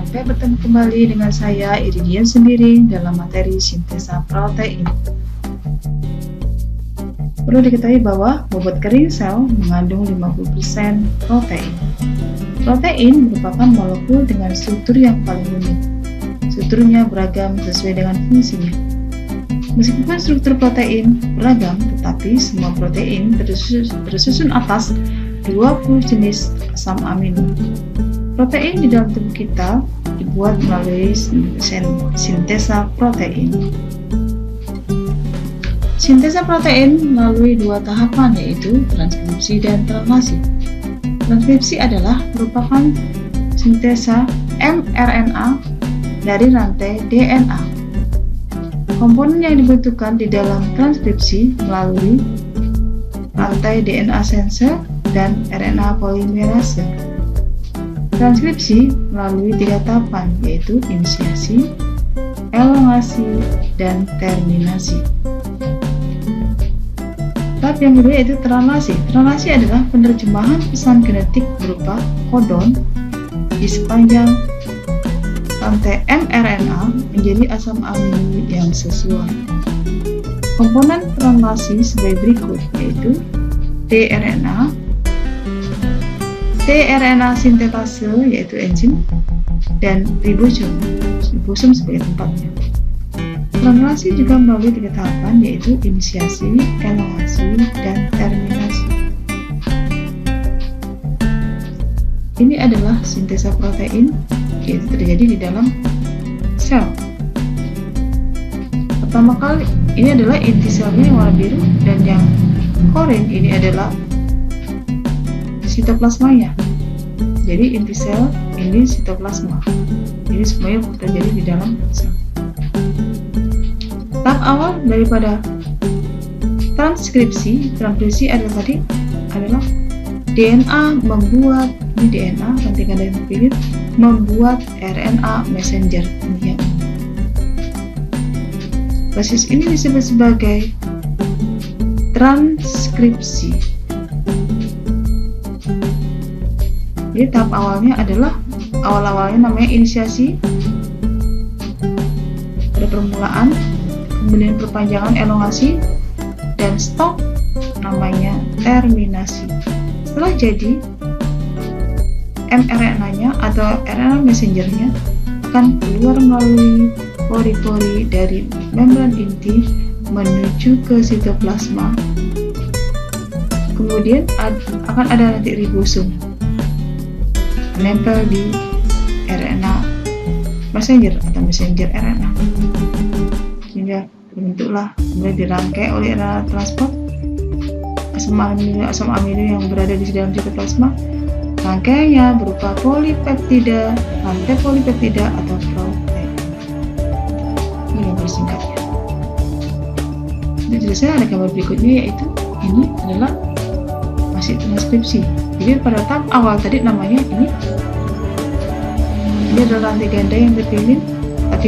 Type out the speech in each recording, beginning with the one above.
Sampai bertemu kembali dengan saya Iridian sendiri dalam materi sintesa protein. Perlu diketahui bahwa bobot kering sel mengandung 50% protein. Protein merupakan molekul dengan struktur yang paling unik. Strukturnya beragam sesuai dengan fungsinya. Meskipun struktur protein beragam, tetapi semua protein tersusun atas 20 jenis asam amino. Protein di dalam tubuh kita dibuat melalui sintesa protein. Sintesa protein melalui dua tahapan, yaitu transkripsi dan translasi. Transkripsi adalah merupakan sintesa mRNA dari rantai DNA. Komponen yang dibutuhkan di dalam transkripsi melalui rantai DNA sensor dan RNA polimerase. Transkripsi melalui tiga tahapan, yaitu inisiasi, elongasi, dan terminasi. Tahap yang kedua yaitu translasi. Translasi adalah penerjemahan pesan genetik berupa kodon di sepanjang rantai mRNA menjadi asam amino yang sesuai. Komponen translasi sebagai berikut, yaitu tRNA, tRNA sintetase yaitu enzim, dan ribosom sebagai tempatnya. Translasi juga melalui tiga tahapan, yaitu inisiasi, elongasi, dan terminasi. Ini adalah sintesa protein, yaitu terjadi di dalam sel. Pertama kali, ini adalah inti selnya yang warna biru, dan yang oranye ini adalah sitoplasmanya. Jadi inti sel ini sitoplasma. Jadi semuanya terjadi di dalam sel. Tahap awal daripada transkripsi adalah DNA membuat rantai ganda yang terpilih membuat RNA messenger. Proses ini disebut sebagai transkripsi. Jadi tahap awalnya awalnya namanya inisiasi pada permulaan, kemudian perpanjangan elongasi, dan stop namanya terminasi. Setelah jadi, mRNA-nya atau RNA messenger-nya akan keluar melalui pori-pori dari membran inti menuju ke sitoplasma. Kemudian akan ada nanti ribosom menempel di RNA messenger atau messenger RNA, sehingga terbentuklah kemudian dirangkai oleh RNA transport asam amino yang berada di dalam sitoplasma. Rangkaiannya berupa polipeptida, rantai polipeptida atau protein. Ini gambar singkatnya. Untuk jelasnya ada gambar berikutnya, yaitu ini adalah masih transkripsi. Jadi pada tahap awal tadi namanya ini adalah rantai ganda yang terpilih, tapi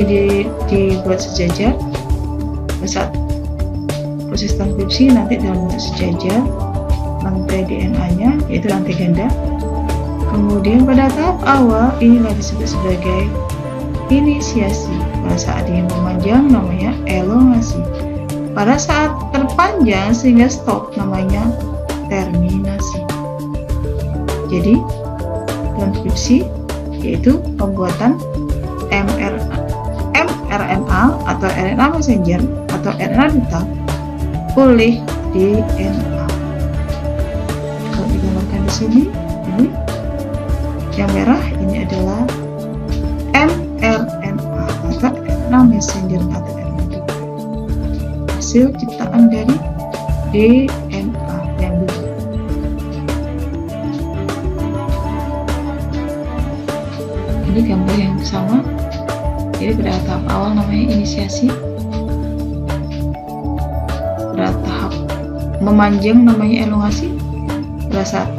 dibuat sejajar. Pada saat proses transkripsi nanti dalam bentuk sejajar rantai DNA-nya, yaitu rantai ganda. Kemudian pada tahap awal inilah disebut sebagai inisiasi. Pada saat dia memanjang namanya elongasi. Pada saat terpanjang sehingga stop namanya terminasi. Jadi transkripsi yaitu pembuatan mRNA atau RNA messenger atau RNA duta oleh DNA. Kalau digambarkan di sini, ini yang merah ini adalah mRNA atau RNA messenger atau RNA duta, hasil ciptaan dari DNA yang dulu. Ini gambar yang sama. Jadi pada tahap awal namanya inisiasi, pada tahap memanjang namanya elongasi, pada saat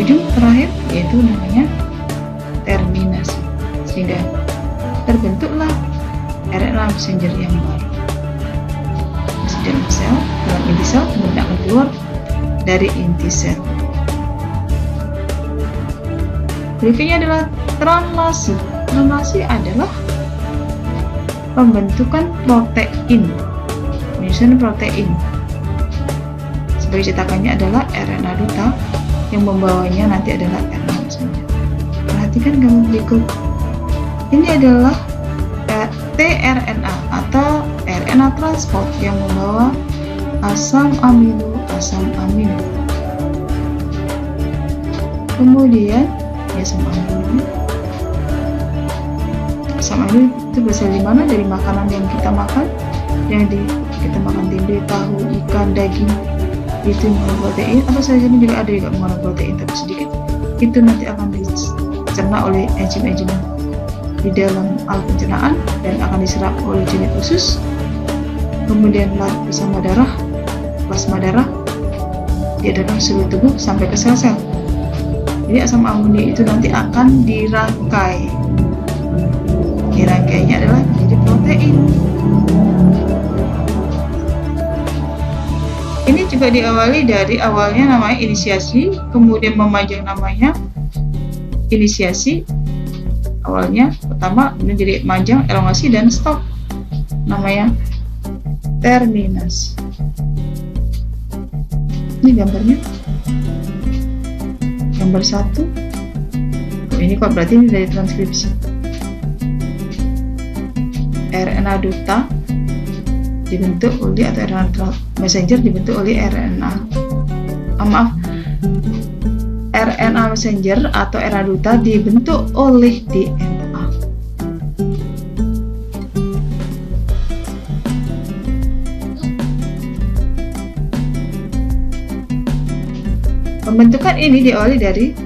ujung terakhir yaitu namanya terminasi, sehingga terbentuklah RNA messenger yang baru. Masih dalam sel, dalam inti sel, kemudian akan keluar dari inti sel. Berikutnya adalah translasi. Transkripsi adalah pembentukan protein, penyusunan protein. Sebagai cetakannya adalah RNA duta, yang membawanya nanti adalah RNA messenger. Perhatikan gambar berikut. Ini adalah tRNA atau RNA transport yang membawa asam amino. Kemudian asam amino. Asam amino itu berasal dari mana? Dari makanan yang kita makan, kita makan tempe, tahu, ikan, daging. Itu mengandung protein, atau sayuran juga ada juga mengandung protein tapi sedikit. Itu nanti akan dicerna oleh enzim-enzim di dalam alat pencernaan dan akan diserap oleh jaringan usus, kemudian larut bersama darah, plasma darah di dalam seluruh tubuh sampai ke sel-sel. Jadi asam amino itu nanti akan dirangkai. Dirangkainya adalah menjadi protein. Ini juga diawali dari awalnya namanya inisiasi, kemudian memanjang namanya inisiasi. Awalnya pertama menjadi panjang, elongasi, dan stop namanya terminasi. Ini gambarnya, gambar 1. Ini kok berarti ini dari transkripsi. RNA duta dibentuk oleh, atau RNA messenger dibentuk oleh RNA messenger atau RNA duta dibentuk oleh DNA. Pembentukan ini diawali dari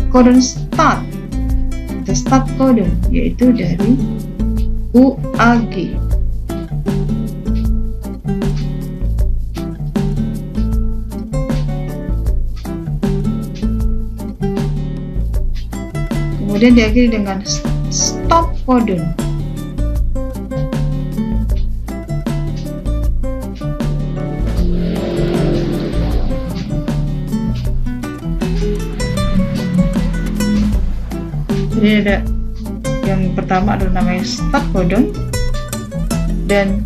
codon start atau start codon, yaitu dari UAG. Kemudian diakhiri dengan stop codon. Jadi ada yang pertama adalah namanya stop codon, dan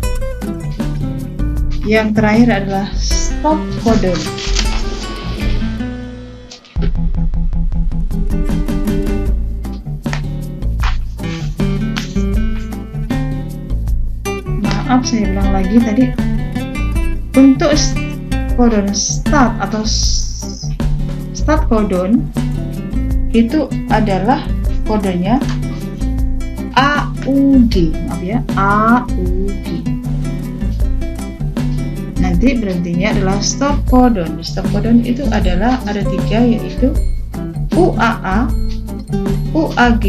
yang terakhir adalah stop codon. Maaf, saya ulang lagi tadi. Untuk codon start atau start codon itu adalah kodenya AUG, maaf ya, AUG. Nanti berhentinya adalah stop codon. Stop codon itu adalah ada 3, yaitu UAA, UAG,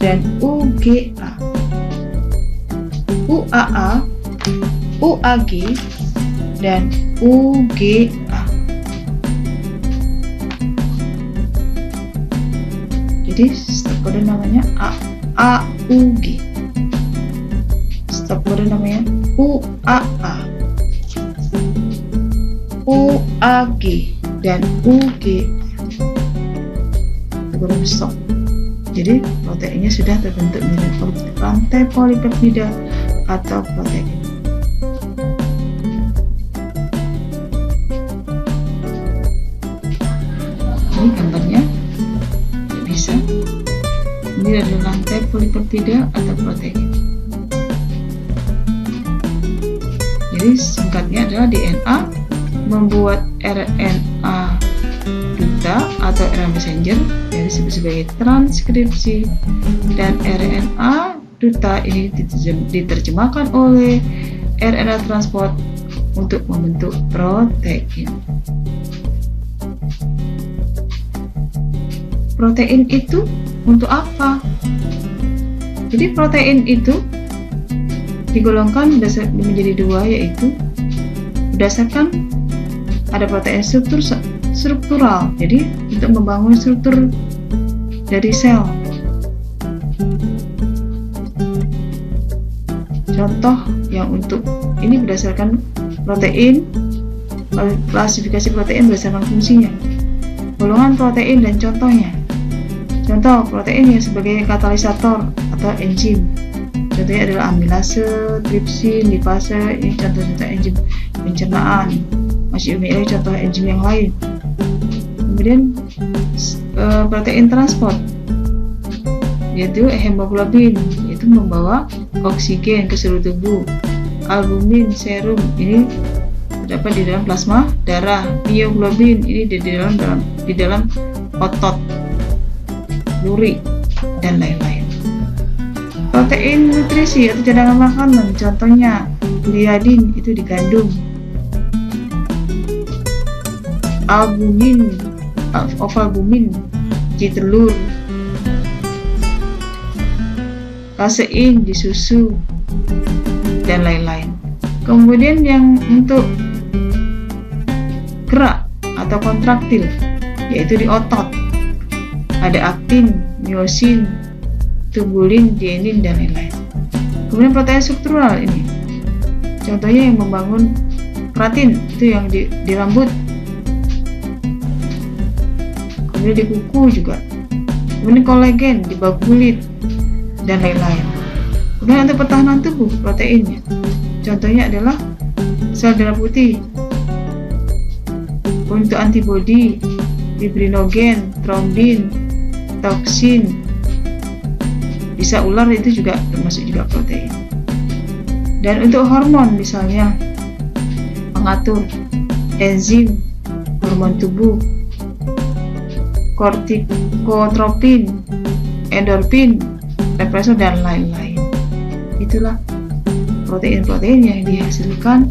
dan UGA. UAA, UAG, dan UGA. Jadi stop codon namanya AUG, stop codon namanya UAA, UAG, dan UGA. Codon stop. Jadi proteinnya sudah terbentuk menjadi rantai polipeptida atau protein. Ini gambarnya bisa. Ini adalah rantai polipeptida atau protein. Jadi singkatnya adalah DNA membuat RNA duta atau RNA messenger yang disebut sebagai transkripsi, dan RNA duta ini diterjemahkan oleh RNA transport untuk membentuk protein. Protein itu untuk apa? Jadi protein itu digolongkan menjadi 2, yaitu berdasarkan ada protein struktural, jadi untuk membangun struktur dari sel. Contoh yang untuk ini berdasarkan protein, klasifikasi protein berdasarkan fungsinya, golongan protein dan contohnya. Contoh protein yang sebagai katalisator atau enzim. Contohnya adalah amilase, tripsin, lipase. Ini contoh-contoh enzim pencernaan. Masih banyak lagi contoh enzim yang lain. Kemudian protein transport, yaitu hemoglobin, yaitu membawa oksigen ke seluruh tubuh. Albumin, serum, ini terdapat di dalam plasma darah. Mioglobin, ini di dalam otot, duri, dan lain-lain. Protein nutrisi atau cadangan makanan, contohnya gliadin, itu di gandum. Albumin, ovalbumin, di telur. Kasein di susu, dan lain-lain. Kemudian yang untuk gerak atau kontraktil, yaitu di otot, ada aktin, miosin, tubulin, dienin, dan lain-lain. Kemudian protein struktural ini, contohnya yang membangun keratin, itu yang di rambut, kemudian di kuku juga, kemudian kolagen di bawah kulit, dan lain-lain. Kemudian untuk pertahanan tubuh, proteinnya contohnya adalah sel darah putih, untuk antibodi, fibrinogen, trombin, toksin, bisa ular, itu juga termasuk juga protein. Dan untuk hormon, misalnya mengatur enzim, hormon tubuh, kortikotropin, endorfin, represor, dan lain-lain. Itulah protein-protein yang dihasilkan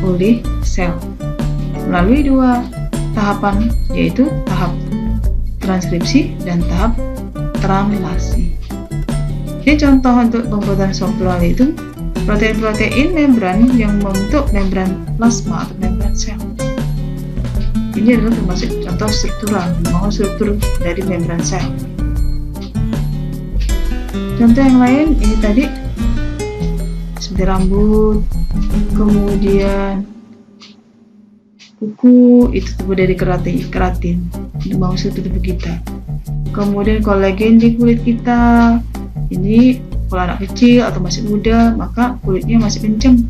oleh sel melalui dua tahapan, yaitu tahap transkripsi dan tahap translasi. Jadi contoh untuk pembuatan struktural itu protein-protein membran yang membentuk membran plasma atau membran sel. Ini adalah termasuk contoh struktural, membangun struktur dari membran sel. Contoh yang lain ini tadi seperti rambut, kemudian kuku, itu terbuat dari keratin membangun struktur tubuh kita. Kemudian kolagen di kulit kita, ini kalau anak kecil atau masih muda maka kulitnya masih kencang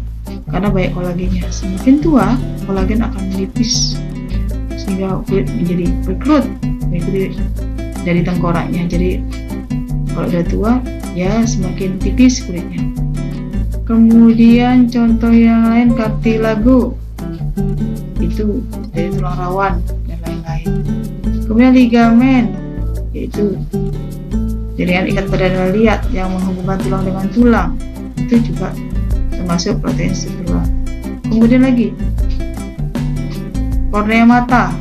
karena banyak kolagennya. Semakin tua kolagen akan menipis sehingga kulit menjadi berkerut dari tengkoraknya. Jadi kalau udah tua ya semakin tipis kulitnya. Kemudian contoh yang lain kartilago, itu dari tulang rawan dan lain-lain. Kemudian ligamen, yaitu jaringan ikat pada liat yang menghubungkan tulang dengan tulang, itu juga termasuk protein struktural. Kemudian lagi kornea mata,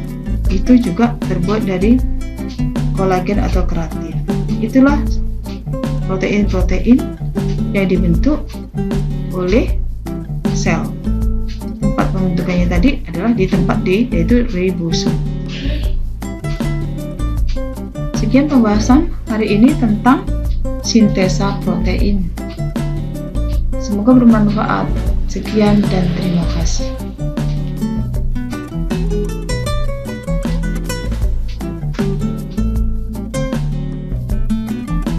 itu juga terbuat dari kolagen atau keratin. Itulah protein-protein yang dibentuk oleh sel. Tempat pembentukannya tadi adalah di tempat D, yaitu ribosom. Sekian pembahasan hari ini tentang sintesa protein. Semoga bermanfaat. Sekian dan terima kasih.